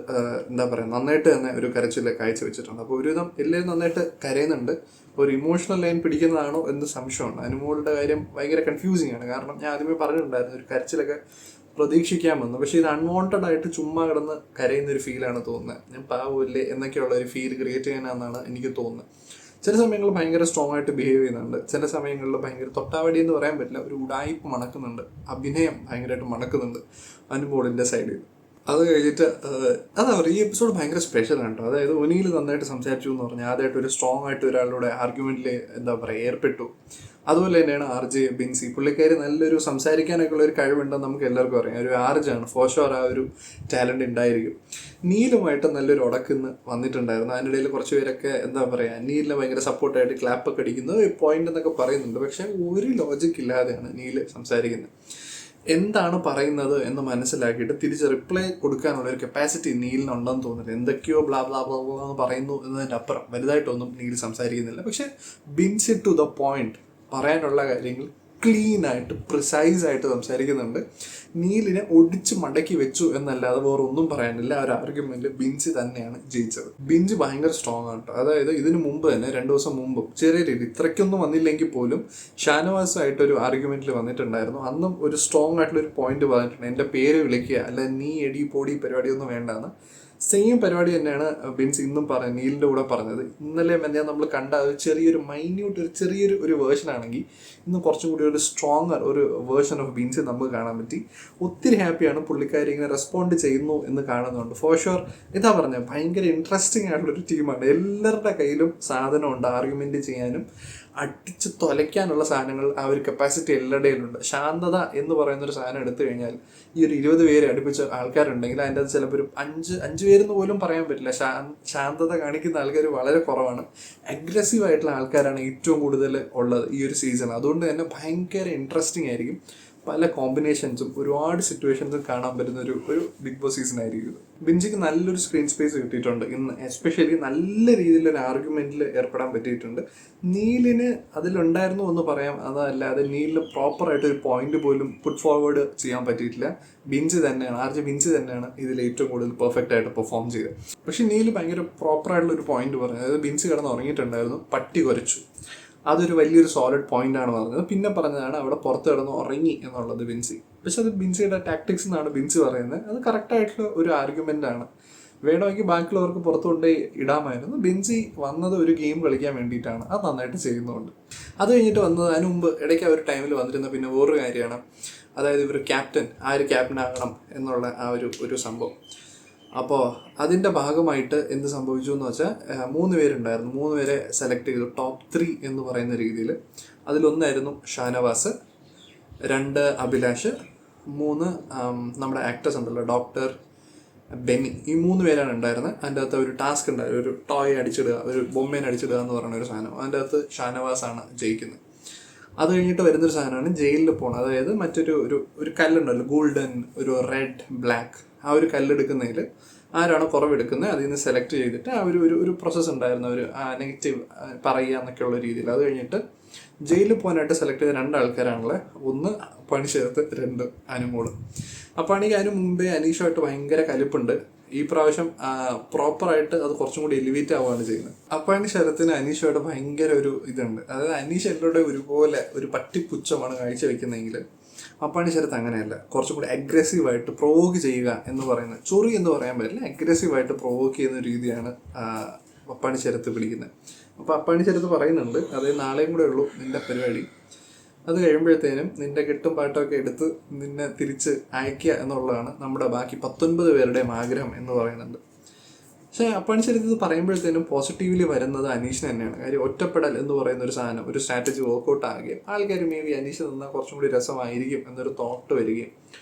എന്താ പറയുക നന്നായിട്ട് തന്നെ ഒരു കരച്ചിൽ കാഴ്ചവെച്ചിട്ടുണ്ട്. അപ്പോൾ ഒരുവിധം എല്ലാവരും നന്നായിട്ട് കരയുന്നുണ്ട്. ഒരു ഇമോഷണൽ ലൈൻ പിടിക്കുന്നതാണോ എന്ന് സംശയമുണ്ട്. അനുമോളുടെ കാര്യം ഭയങ്കര കൺഫ്യൂസിങ് ആണ്. കാരണം ഞാൻ ആദ്യമേ പറഞ്ഞിട്ടുണ്ടായിരുന്നു ഒരു കരച്ചിലൊക്കെ പ്രതീക്ഷിക്കാമെന്ന്. പക്ഷേ ഇത് അൺവാണ്ടഡ് ആയിട്ട് ചുമ്മാ കിടന്ന് കരയുന്നൊരു ഫീലാണ് തോന്നുന്നത്. ഞാൻ പാവമില്ലേ എന്നൊക്കെയുള്ള ഒരു ഫീൽ ക്രിയേറ്റ് ചെയ്യാനാണെന്നാണ് എനിക്ക് തോന്നുന്നത്. ചില സമയങ്ങളിൽ ഭയങ്കര സ്ട്രോങ് ആയിട്ട് ബിഹേവ് ചെയ്യുന്നുണ്ട്, ചില സമയങ്ങളിൽ ഭയങ്കര തൊട്ടാവടി എന്ന് പറയാൻ പറ്റില്ല, ഒരു ഉടായ്പ് മണക്കുന്നുണ്ട്, അഭിനയം ഭയങ്കരമായിട്ട് മണക്കുന്നുണ്ട് അനുമോളിൻ്റെ സൈഡിൽ. അത് കഴിഞ്ഞിട്ട് അതാ പറയുക ഈ എപ്പിസോഡ് ഭയങ്കര സ്പെഷ്യലാണ് കേട്ടോ. അതായത് ഒനിയിൽ നന്നായിട്ട് സംസാരിച്ചു എന്ന് പറഞ്ഞാൽ ആദ്യമായിട്ട് ഒരു സ്ട്രോങ് ആയിട്ട് ഒരാളുടെ ആർഗ്യുമെന്റിൽ എന്താ പറയുക ഏർപ്പെട്ടു. അതുപോലെ തന്നെയാണ് RJ ബിൻസി, പുള്ളിക്കാരി നല്ലൊരു സംസാരിക്കാനൊക്കെ ഉള്ള ഒരു കഴിവുണ്ടെന്ന് നമുക്ക് എല്ലാവർക്കും അറിയാം. ഒരു ആർജാണ്, ഫോർ ഷുവർ ആ ഒരു ടാലന്റ് ഉണ്ടായിരിക്കും. നീലുമായിട്ട് നല്ലൊരു ഉടക്കുന്ന് വന്നിട്ടുണ്ടായിരുന്നു. അതിനിടയിൽ കുറച്ച് പേരൊക്കെ എന്താ പറയുക നീലിനെ ഭയങ്കര സപ്പോർട്ടായിട്ട് ക്ലാപ്പൊക്കെ അടിക്കുന്നത് പോയിന്റ് എന്നൊക്കെ പറയുന്നുണ്ട്. പക്ഷെ ഒരു ലോജിക്ക് ഇല്ലാതെയാണ് നീല് സംസാരിക്കുന്നത്. എന്താണ് പറയുന്നത് എന്ന് മനസ്സിലാക്കിയിട്ട് തിരിച്ച് റിപ്ലൈ കൊടുക്കാനുള്ള ഒരു കപ്പാസിറ്റി നീലിനുണ്ടെന്ന് തോന്നുന്നില്ല. എന്തൊക്കെയോ ബ്ലാ ബ്ലാ ബ്ലാ ബ്ലാ എന്ന് പറയുന്നു എന്നതിൻ്റെ അപ്പുറം വലുതായിട്ടൊന്നും നീൽ സംസാരിക്കുന്നില്ല. പക്ഷെ ബിൻസ് ടു ദ പോയിന്റ് പറയാനുള്ള കാര്യങ്ങൾ ക്ലീൻ ആയിട്ട് പ്രിസൈസ് ആയിട്ട് സംസാരിക്കുന്നുണ്ട്. നീലിനെ ഒടിച്ച് മടക്കി വെച്ചു എന്നല്ലാതെ വേറെ ഒന്നും പറയാനില്ല. ആ ഒരു ആർഗ്യുമെന്റിൽ ബിൻസി തന്നെയാണ് ജയിച്ചത്. ബിൻസി ഭയങ്കര സ്ട്രോങ് ആണ്. അതായത് ഇതിന് മുമ്പ് തന്നെ 2 ദിവസം മുമ്പും ചെറിയ രീതി ഇത്രയ്ക്കൊന്നും വന്നില്ലെങ്കിൽ പോലും ഷാനവാസായിട്ട് ഒരു ആർഗ്യുമെന്റിൽ വന്നിട്ടുണ്ടായിരുന്നു. അന്നും ഒരു സ്ട്രോങ് ആയിട്ടുള്ള ഒരു പോയിന്റ് പറഞ്ഞിട്ടുണ്ട്, എൻ്റെ പേര് വിളിക്കുക അല്ല നീ എടി പോടി പരിപാടിയൊന്നും വേണ്ടാന്ന്. സെയിം പരിപാടി തന്നെയാണ് ബിൻസ് ഇന്നും നീലിൻ്റെ കൂടെ പറഞ്ഞത്. ഇന്നലെ ഞാൻ നമ്മൾ കണ്ട ചെറിയൊരു മൈന്യൂട്ട് ചെറിയൊരു വേർഷൻ ആണെങ്കിൽ ഇന്ന് കുറച്ചും കൂടി ഒരു സ്ട്രോങ്ങർ ഒരു വേർഷൻ ഓഫ് ബിൻസ് നമുക്ക് കാണാൻ പറ്റി. ഒത്തിരി ഹാപ്പിയാണ് പുള്ളിക്കാരി ഇങ്ങനെ റെസ്പോണ്ട് ചെയ്യുന്നു എന്ന് കാണുന്നുണ്ട്. ഫോർ ഷുവർ ഇതാ പറഞ്ഞത് ഭയങ്കര ഇൻട്രസ്റ്റിംഗ് ആയിട്ടുള്ളൊരു ടീമാണ്. എല്ലാവരുടെ കയ്യിലും സാധനമുണ്ട് ആർഗ്യുമെന്റ് ചെയ്യാനും അടിച്ച് തൊലയ്ക്കാനുള്ള സാധനങ്ങൾ. ആ ഒരു കപ്പാസിറ്റി എല്ലാവരുടെയിലുണ്ട്. ശാന്തത എന്ന് പറയുന്നൊരു സാധനം എടുത്തു കഴിഞ്ഞാൽ ഈ ഒരു 20 പേര് അടുപ്പിച്ച ആൾക്കാരുണ്ടെങ്കിൽ അതിൻ്റെ അത് ചിലപ്പോൾ ഒരു 5 പേരെന്ന് പോലും പറയാൻ പറ്റില്ല. ശാന്തത കാണിക്കുന്ന ആൾക്കാർ വളരെ കുറവാണ്. അഗ്രസീവ് ആയിട്ടുള്ള ആൾക്കാരാണ് ഏറ്റവും കൂടുതൽ ഉള്ളത് ഈ ഒരു സീസൺ. അതുകൊണ്ട് തന്നെ ഭയങ്കര ഇൻട്രസ്റ്റിംഗ് ആയിരിക്കും. പല കോമ്പിനേഷൻസും ഒരുപാട് സിറ്റുവേഷൻസും കാണാൻ പറ്റുന്ന ഒരു ബിഗ് ബോസ് സീസൺ ആയിരിക്കും. ബിൻസിക്ക് നല്ലൊരു സ്ക്രീൻ സ്പേസ് കിട്ടിയിട്ടുണ്ട് ഇന്ന്. എസ്പെഷ്യലി നല്ല രീതിയിലൊരു ആർഗ്യുമെന്റിൽ ഏർപ്പെടാൻ പറ്റിയിട്ടുണ്ട്. നീലിന് അതിലുണ്ടായിരുന്നു എന്ന് പറയാം. അതല്ലാതെ നീലിന് പ്രോപ്പറായിട്ട് ഒരു പോയിന്റ് പോലും പുട്ട് ഫോർവേഡ് ചെയ്യാൻ പറ്റിയിട്ടില്ല. ബിൻസി തന്നെയാണ്, RJ ബിൻസി തന്നെയാണ് ഇതിൽ ഏറ്റവും കൂടുതൽ പെർഫെക്റ്റ് ആയിട്ട് പെർഫോം ചെയ്തത്. പക്ഷെ നീല് ഭയങ്കര പ്രോപ്പറായിട്ടുള്ള ഒരു പോയിന്റ് പറഞ്ഞു. അതായത് ബിൻസി കിടന്ന് ഉറങ്ങിയിട്ടുണ്ടായിരുന്നു, പട്ടി കുരച്ചു. അതൊരു വലിയൊരു സോളിഡ് പോയിന്റാണ് പറഞ്ഞത്. പിന്നെ പറഞ്ഞതാണ് അവിടെ പുറത്ത് കിടന്ന് ഉറങ്ങി എന്നുള്ളത് ബിൻസി. പക്ഷെ അത് ബിൻസിയുടെ ടാക്ടിക്സ് എന്നാണ് ബിൻസി പറയുന്നത്. അത് കറക്റ്റായിട്ടുള്ള ഒരു ആർഗ്യുമെൻ്റ് ആണ്. വേണമെങ്കിൽ ബാക്കിയുള്ളവർക്ക് പുറത്തു കൊണ്ടുപോയി ഇടാമായിരുന്നു. ബെൻസി വന്നത് ഒരു ഗെയിം കളിക്കാൻ വേണ്ടിയിട്ടാണ്, അത് നന്നായിട്ട് ചെയ്യുന്നുണ്ട്. അത് കഴിഞ്ഞിട്ട് വന്നത് അതിന് മുമ്പ് ഇടയ്ക്ക് ആ ഒരു ടൈമിൽ വന്നിരുന്ന പിന്നെ വേറൊരു കാര്യമാണ്, അതായത് ഇവർ ക്യാപ്റ്റൻ ആര് ക്യാപ്റ്റൻ ആകണം എന്നുള്ള ആ ഒരു സംഭവം. അപ്പോൾ അതിൻ്റെ ഭാഗമായിട്ട് എന്ത് സംഭവിച്ചു എന്ന് വെച്ചാൽ 3 പേരുണ്ടായിരുന്നു. 3 പേരെ സെലക്ട് ചെയ്തു, ടോപ്പ് 3 എന്ന് പറയുന്ന രീതിയിൽ. അതിലൊന്നായിരുന്നു ഷാനവാസ്, 2 അഭിലാഷ്, 3 നമ്മുടെ ആക്ടേഴ്സ് ഉണ്ടല്ലോ, ഡോക്ടർ, ബെന്നി. ഈ 3 പേരാണ് ഉണ്ടായിരുന്നത്. അതിൻ്റെ അകത്ത് ഒരു ടാസ്ക് ഉണ്ടായിരുന്നു, ഒരു ടോയ് അടിച്ചിടുക, ഒരു ബൊമ്മേനെ അടിച്ചിടുക എന്ന് പറയുന്ന ഒരു സാധനം. അതിൻ്റെ അകത്ത് ഷാനവാസാണ് ജയിക്കുന്നത്. അത് കഴിഞ്ഞിട്ട് വരുന്നൊരു സാധനമാണ് ജയിലിൽ പോകണം. അതായത് ഒരു കല്ലുണ്ടല്ലോ, ഗോൾഡൻ, ഒരു റെഡ്, ബ്ലാക്ക്, ആ ഒരു കല്ലെടുക്കുന്നതിൽ ആരാണോ കുറവെടുക്കുന്നത് അതിൽ നിന്ന് സെലക്ട് ചെയ്തിട്ട് ആ ഒരു പ്രോസസ്സ് ഉണ്ടായിരുന്നു, ഒരു നെഗറ്റീവ് പറയുക എന്നൊക്കെയുള്ള രീതിയിൽ. അത് കഴിഞ്ഞിട്ട് ജയിലിൽ പോകാനായിട്ട് സെലക്ട് ചെയ്ത 2 ആൾക്കാരാണുള്ളത്. ഒന്ന് പണിശരത്ത്, 2 അനുമോള്. അപ്പോൾ ആണെങ്കിൽ അതിന് മുമ്പേ അനീഷുമായിട്ട് ഭയങ്കര കലിപ്പുണ്ട്. ഈ പ്രാവശ്യം പ്രോപ്പറായിട്ട് അത് കുറച്ചും കൂടി എലിവേറ്റ് ആവുകയാണ് ചെയ്യുന്നത്. അപ്പാണി ശരത്തിന് അനീഷുമായിട്ട് ഭയങ്കര ഒരു ഇതുണ്ട്. അതായത് അനീഷ് എല്ലാവരുടെ ഒരുപോലെ ഒരു പട്ടിപ്പുച്ഛമാണ് കാഴ്ചവെക്കുന്നതെങ്കിൽ അപ്പാണി ശരത്ത് അങ്ങനെയല്ല. കുറച്ചും കൂടി അഗ്രസീവായിട്ട് പ്രൊവോക്ക് ചെയ്യുക എന്ന് പറയുന്നത്, ചൊറി എന്ന് പറയാൻ പറ്റില്ല, അഗ്രസീവായിട്ട് പ്രൊവോക്ക് ചെയ്യുന്ന രീതിയാണ് അപ്പാണി ശരത്ത് പിടിക്കുന്നത്. അപ്പോൾ അപ്പാണി ശരത്ത് പറയുന്നുണ്ട്, അതായത് നാളെയും കൂടെ ഉള്ളൂ നിന്റെ പരിപാടി, അത് കഴിയുമ്പോഴത്തേനും നിന്റെ കെട്ടും പാട്ടൊക്കെ എടുത്ത് നിന്നെ തിരിച്ച് അയക്കുക എന്നുള്ളതാണ് നമ്മുടെ ബാക്കി 19 പേരുടെയും ആഗ്രഹം എന്ന് പറയുന്നുണ്ട്. പക്ഷേ അപ്പാണി ശരത്ത് ഇത് പറയുമ്പോഴത്തേനും പോസിറ്റീവ്ലി വരുന്നത് അനീഷിന് തന്നെയാണ്. കാര്യം ഒറ്റപ്പെടൽ എന്ന് പറയുന്ന ഒരു സാധനം, ഒരു സ്ട്രാറ്റജി വർക്കൗട്ട് ആകുകയും ആൾക്കാർ മേ ബി അനീഷ് നിന്നാൽ കുറച്ചും കൂടി രസമായിരിക്കും എന്നൊരു തോട്ട് വരികയും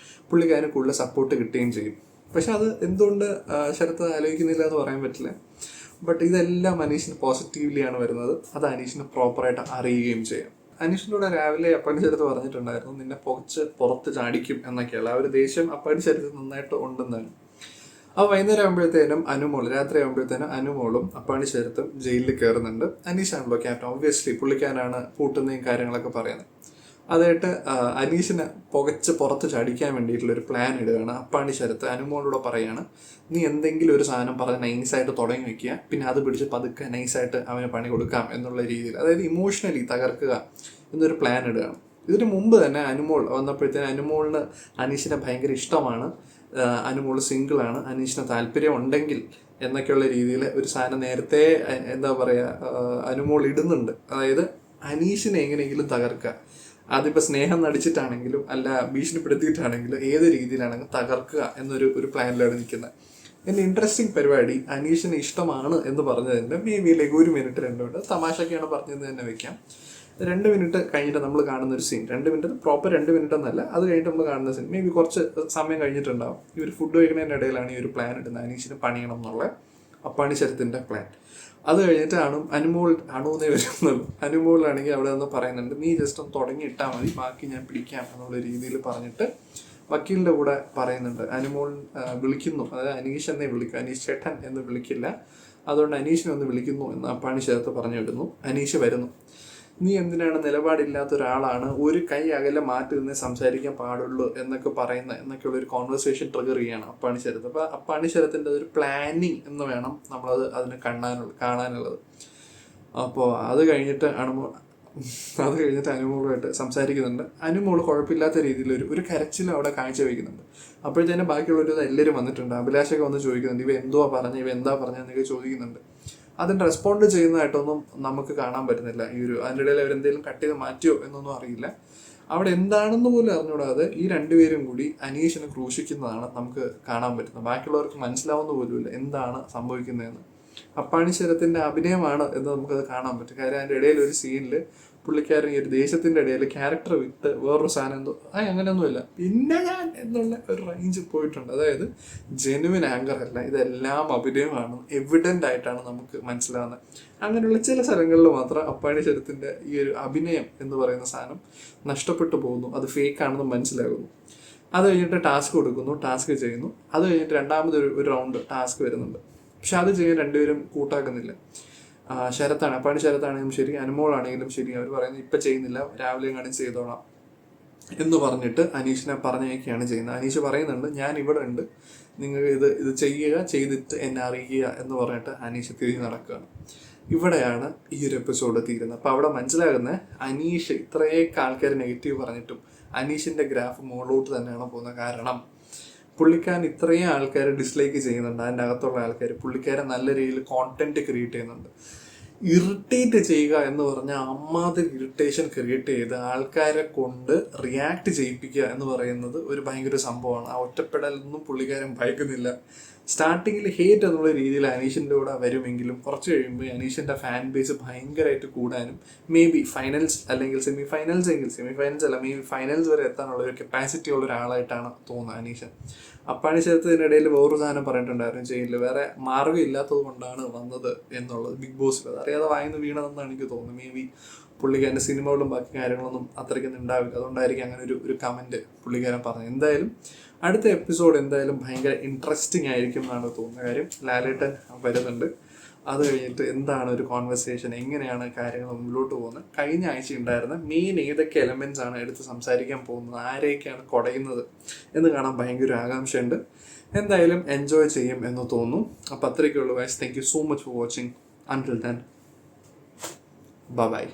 പുള്ളിക്കാരന് കൂടുതൽ സപ്പോർട്ട് കിട്ടുകയും ചെയ്യും. പക്ഷെ അത് എന്തുകൊണ്ട് ശരത്ത് ആലോചിക്കുന്നില്ല എന്ന് പറയാൻ പറ്റില്ല. ബട്ട് ഇതെല്ലാം അനീഷിന് പോസിറ്റീവ്ലിയാണ് വരുന്നത്. അത് അനീഷിന് പ്രോപ്പറായിട്ട് അറിയുകയും ചെയ്യാം. അനീഷിനോട് രാവിലെ അപ്പാണി ശരത്ത് പറഞ്ഞിട്ടുണ്ടായിരുന്നു, നിന്നെ പുറത്ത് ചാടിക്കും എന്നൊക്കെയുള്ള ആ ഒരു ദേഷ്യം അപ്പാണി ശരത്ത് നന്നായിട്ട് ഉണ്ടെന്നാണ്. അപ്പോൾ വൈകുന്നേരം ആകുമ്പോഴത്തേനും രാത്രി ആകുമ്പോഴത്തേനും അനുമോളും അപ്പാണി ശരത്തും ജയിലിൽ കയറുന്നുണ്ട്. അനീഷാണല്ലോ ക്യാപ്റ്റൻ, ഒബ്വിയസ്ലി പുള്ളിക്കാനാണ് കൂട്ടുന്നതും കാര്യങ്ങളൊക്കെ പറയുന്നത്. അതായിട്ട് അനീഷിനെ പുറത്ത് ചടിക്കാൻ വേണ്ടിയിട്ടുള്ളൊരു പ്ലാൻ ഇടുകയാണ് അപ്പാണി ശരത്ത്. അനുമോളോട് പറയാണ്, നീ എന്തെങ്കിലും ഒരു സാധനം പറഞ്ഞ് നൈസായിട്ട് തുടങ്ങി വെക്കുക, പിന്നെ അത് പിടിച്ച് പതുക്കെ നൈസായിട്ട് അവന് പണി കൊടുക്കാം എന്നുള്ള രീതിയിൽ, അതായത് ഇമോഷണലി തകർക്കുക എന്നൊരു പ്ലാൻ ഇടുകയാണ്. ഇതിന് മുമ്പ് തന്നെ അനുമോൾ വന്നപ്പോഴത്തേനും അനുമോളിന് അനീഷിനെ ഭയങ്കര ഇഷ്ടമാണ്, അനുമോൾ സിംഗിളാണ്, അനീഷിന് താല്പര്യം ഉണ്ടെങ്കിൽ എന്നൊക്കെയുള്ള രീതിയിൽ ഒരു സാധനം നേരത്തെ എന്താ പറയുക അനുമോൾ ഇടുന്നുണ്ട്. അതായത് അനീഷിനെ എങ്ങനെയെങ്കിലും തകർക്കുക, അതിപ്പോൾ സ്നേഹം നടിച്ചിട്ടാണെങ്കിലും അല്ല ഭീഷണിപ്പെടുത്തിയിട്ടാണെങ്കിലും ഏത് രീതിയിലാണെങ്കിലും തകർക്കുക എന്നൊരു പ്ലാനിലാണ് നിൽക്കുന്നത്. എൻ്റെ ഇൻട്രസ്റ്റിംഗ് പരിപാടി അനീഷിന് ഇഷ്ടമാണ് എന്ന് പറഞ്ഞതിൻ്റെ മേ ബി 1 മിനിറ്റ് 2 മിനിറ്റ് തമാശയൊക്കെയാണ് പറഞ്ഞത് തന്നെ വെക്കാം. 2 മിനിറ്റ് കഴിഞ്ഞിട്ട് നമ്മൾ കാണുന്ന ഒരു സീൻ, 2 മിനിറ്റ് പ്രോപ്പർ 2 മിനിറ്റ് എന്നല്ല, അത് കഴിഞ്ഞിട്ട് നമ്മൾ കാണുന്ന സീൻ മേ ബി കുറച്ച് സമയം കഴിഞ്ഞിട്ടുണ്ടാവും. ഈ ഒരു ഫുഡ് കഴിക്കുന്നതിൻ്റെ ഇടയിലാണ് ഈ ഒരു പ്ലാൻ ഇടുന്നത്, അനീഷിന് പണിയണം എന്നുള്ള അപ്പാണി ശരത്തിൻ്റെ പ്ലാൻ. അത് കഴിഞ്ഞിട്ട് അണുന്നേ വരുന്നുള്ളൂ. അനുമോളിലാണെങ്കിൽ അവിടെ നിന്ന് പറയുന്നുണ്ട്, നീ ജസ്റ്റ് ഒന്ന് തുടങ്ങി ഇട്ടാൽ മതി, ബാക്കി ഞാൻ പിടിക്കാം എന്നുള്ള രീതിയിൽ പറഞ്ഞിട്ട് വക്കീലിൻ്റെ കൂടെ പറയുന്നുണ്ട്. അനുമോൾ വിളിക്കുന്നു, അതായത് അനീഷ് എന്നേ വിളിക്കും, അനീഷ് ചേട്ടൻ എന്ന് വിളിക്കില്ല, അതുകൊണ്ട് അനീഷിനെ ഒന്ന് വിളിക്കുന്നു എന്ന് അപ്പാണി ശരത്ത് പറഞ്ഞു വിടുന്നു. അനീഷ് വരുന്നു. നീ എന്തിനാണ്, നിലപാടില്ലാത്ത ഒരാളാണ്, ഒരു കൈ അകലെ മാറ്റി നിന്ന് സംസാരിക്കാൻ പാടുള്ളൂ എന്നൊക്കെയുള്ള ഒരു കോൺവെർസേഷൻ ട്രിഗർ ചെയ്യാണ് അപ്പാണി ശരത്ത്. അപ്പോൾ അപ്പാണി ശരത്തിൻ്റെ ഒരു പ്ലാനിങ് എന്ന് വേണം നമ്മളത് അതിന് കാണാനുള്ളത്. അപ്പോൾ അത് കഴിഞ്ഞിട്ട് അനുമോളുമായിട്ട് സംസാരിക്കുന്നുണ്ട്. അനുമോൾ കുഴപ്പമില്ലാത്ത രീതിയിൽ ഒരു കരച്ചിൽ അവിടെ കാഴ്ചവെക്കുന്നുണ്ട്. അപ്പോഴത്തേനും ബാക്കിയുള്ളവർ എല്ലാവരും വന്നിട്ടുണ്ട്. അഭിലാഷൊക്കെ വന്ന് ചോദിക്കുന്നുണ്ട്, ഇവ എന്താ പറഞ്ഞെന്നൊക്കെ ചോദിക്കുന്നുണ്ട്. അതിന് റെസ്പോണ്ട് ചെയ്യുന്നതായിട്ടൊന്നും നമുക്ക് കാണാൻ പറ്റുന്നില്ല. അതിൻ്റെ ഇടയിൽ അവരെന്തെങ്കിലും കട്ട് ചെയ്ത് മാറ്റിയോ എന്നൊന്നും അറിയില്ല. അവിടെ എന്താണെന്ന് പോലും അറിഞ്ഞുകൂടാതെ ഈ 2 പേരും കൂടി അനീഷിനെ ക്രൂശിക്കുന്നതാണ് നമുക്ക് കാണാൻ പറ്റുന്നത്. ബാക്കിയുള്ളവർക്ക് മനസ്സിലാവുന്ന പോലുമില്ല എന്താണ് സംഭവിക്കുന്നതെന്ന്. അപ്പാണി ശരത്തിൻ്റെ അഭിനയമാണ് എന്ന് നമുക്കത് കാണാൻ പറ്റും. കാര്യം അതിൻ്റെ ഇടയിൽ ഒരു സീനിൽ പുള്ളിക്കാരൻ ഈ ഒരു ദേശത്തിൻ്റെ ഇടയിൽ ക്യാരക്ടർ വിട്ട് വേറൊരു സാധനം എന്തോ അങ്ങനെയൊന്നുമില്ല, പിന്നെ ഞാൻ എന്നുള്ള ഒരു റേഞ്ച് പോയിട്ടുണ്ട്. അതായത് ജെനുവിൻ ആങ്കർ അല്ല, ഇതെല്ലാം അഭിനയമാണ്, എവിഡൻ്റ് ആയിട്ടാണ് നമുക്ക് മനസ്സിലാവുന്നത്. അങ്ങനെയുള്ള ചില സ്ഥലങ്ങളിൽ മാത്രം അപ്പാണി ശരത്തിൻ്റെ ഈ ഒരു അഭിനയം എന്ന് പറയുന്ന സാധനം നഷ്ടപ്പെട്ടു പോകുന്നു, അത് ഫേക്കാണെന്ന് മനസ്സിലാകുന്നു. അത് കഴിഞ്ഞിട്ട് ടാസ്ക് കൊടുക്കുന്നു, ടാസ്ക് ചെയ്യുന്നു. അത് കഴിഞ്ഞിട്ട് രണ്ടാമത് ഒരു റൗണ്ട് ടാസ്ക് വരുന്നുണ്ട്. പക്ഷെ അത് ചെയ്യാൻ 2 പേരും കൂട്ടാക്കുന്നില്ല. ശരത്താണ്, അപ്പാണി ശരത്താണെങ്കിലും ശരി അനുമോളാണെങ്കിലും ശരി, അവർ പറയുന്നത് ഇപ്പം ചെയ്യുന്നില്ല, രാവിലെ കാണും ചെയ്തോളാം എന്ന് പറഞ്ഞിട്ട് അനീഷിനെ പറഞ്ഞേക്കുകയാണ് ചെയ്യുന്നത്. അനീഷ് പറയുന്നുണ്ട്, ഞാൻ ഇവിടെ ഉണ്ട്, നിങ്ങൾ ഇത് ചെയ്യുക, ചെയ്തിട്ട് എന്നെ അറിയിക്കുക എന്ന് പറഞ്ഞിട്ട് അനീഷ് തിരിഞ്ഞ് നടക്കുകയാണ്. ഇവിടെയാണ് ഈ ഒരു എപ്പിസോഡ് തീരുന്നത്. അപ്പോൾ അവിടെ മനസ്സിലാകുന്നത് അനീഷ് ഇത്രയൊക്കെ ആൾക്കാർ നെഗറ്റീവ് പറഞ്ഞിട്ടും അനീഷിൻ്റെ ഗ്രാഫ് മുകളിലോട്ട് തന്നെയാണ് പോകുന്നത്. കാരണം പുള്ളിക്കാരൻ ഇത്രയും ആൾക്കാർ ഡിസ്ലൈക്ക് ചെയ്യുന്നുണ്ട്, അതിൻ്റെ അകത്തുള്ള ആൾക്കാർ പുള്ളിക്കാരൻ നല്ല രീതിയിൽ കോണ്ടന്റ് ക്രിയേറ്റ് ചെയ്യുന്നുണ്ട്. ഇറിറ്റേറ്റ് ചെയ്യുക എന്ന് പറഞ്ഞാൽ അമ്മാതിരി ഇറിറ്റേഷൻ ക്രിയേറ്റ് ചെയ്ത് ആൾക്കാരെ കൊണ്ട് റിയാക്ട് ചെയ്യിപ്പിക്കുക എന്ന് പറയുന്നത് ഒരു ഭയങ്കര സംഭവമാണ്. ആ ഒറ്റപ്പെടലൊന്നും പുള്ളിക്കാരൻ ഭയക്കുന്നില്ല. സ്റ്റാർട്ടിങ്ങിൽ ഹേറ്റ് എന്നുള്ള രീതിയിൽ അനീഷിൻ്റെ കൂടെ വരുമെങ്കിലും കുറച്ച് കഴിയുമ്പോൾ അനീഷിൻ്റെ ഫാൻ ബേസ് ഭയങ്കരമായിട്ട് കൂടാനും മേ ബി ഫൈനൽസ് അല്ലെങ്കിൽ സെമി ഫൈനൽസ് അല്ല മേ ബി ഫൈനൽസ് വരെ എത്താനുള്ള ഒരു കപ്പാസിറ്റി ഉള്ള ഒരാളായിട്ടാണ് തോന്നുന്നത് അനീഷൻ. അപ്പാണി ചേർത്തതിനിടയിൽ വേറൊരു സാധനം പറഞ്ഞിട്ടുണ്ടായിരുന്നു, ജയിലിൽ വേറെ മാർഗ്ഗം ഇല്ലാത്തത് കൊണ്ടാണ് വന്നത് എന്നുള്ളത്. ബിഗ് ബോസിൽ അത് അറിയാതെ വായിന്ന് വീണതെന്നാണ് എനിക്ക് തോന്നുന്നത്. മേ ബി പുള്ളിക്കാരൻ്റെ സിനിമകളും ബാക്കി കാര്യങ്ങളൊന്നും അത്രയ്ക്കൊന്നും ഉണ്ടാവില്ല, അതുകൊണ്ടായിരിക്കും അങ്ങനെ ഒരു കമൻറ്റ് പുള്ളിക്കാരൻ പറഞ്ഞത്. എന്തായാലും അടുത്ത എപ്പിസോഡ് എന്തായാലും ഭയങ്കര ഇൻട്രസ്റ്റിംഗ് ആയിരിക്കും എന്നാണ് തോന്നുന്ന കാര്യം. ലാലേട്ടൻ വരുന്നുണ്ട്, അത് കഴിഞ്ഞിട്ട് എന്താണ് ഒരു കോൺവെർസേഷൻ, എങ്ങനെയാണ് കാര്യങ്ങൾ മുന്നോട്ട് പോകുന്നത്, കഴിഞ്ഞ ആഴ്ച ഉണ്ടായിരുന്ന മെയിൻ ഏതൊക്കെ എലമെൻറ്റ്സ് ആണ് എടുത്ത് സംസാരിക്കാൻ പോകുന്നത്, ആരെയൊക്കെയാണ് കുടയുന്നത് എന്ന് കാണാൻ ഭയങ്കര ആകാംക്ഷയുണ്ട്. എന്തായാലും എൻജോയ് ചെയ്യും എന്ന് തോന്നുന്നു. അപ്പോൾ അത്രയൊക്കെ ഉള്ളൂ guys. Thank you so much for watching. Until then bye.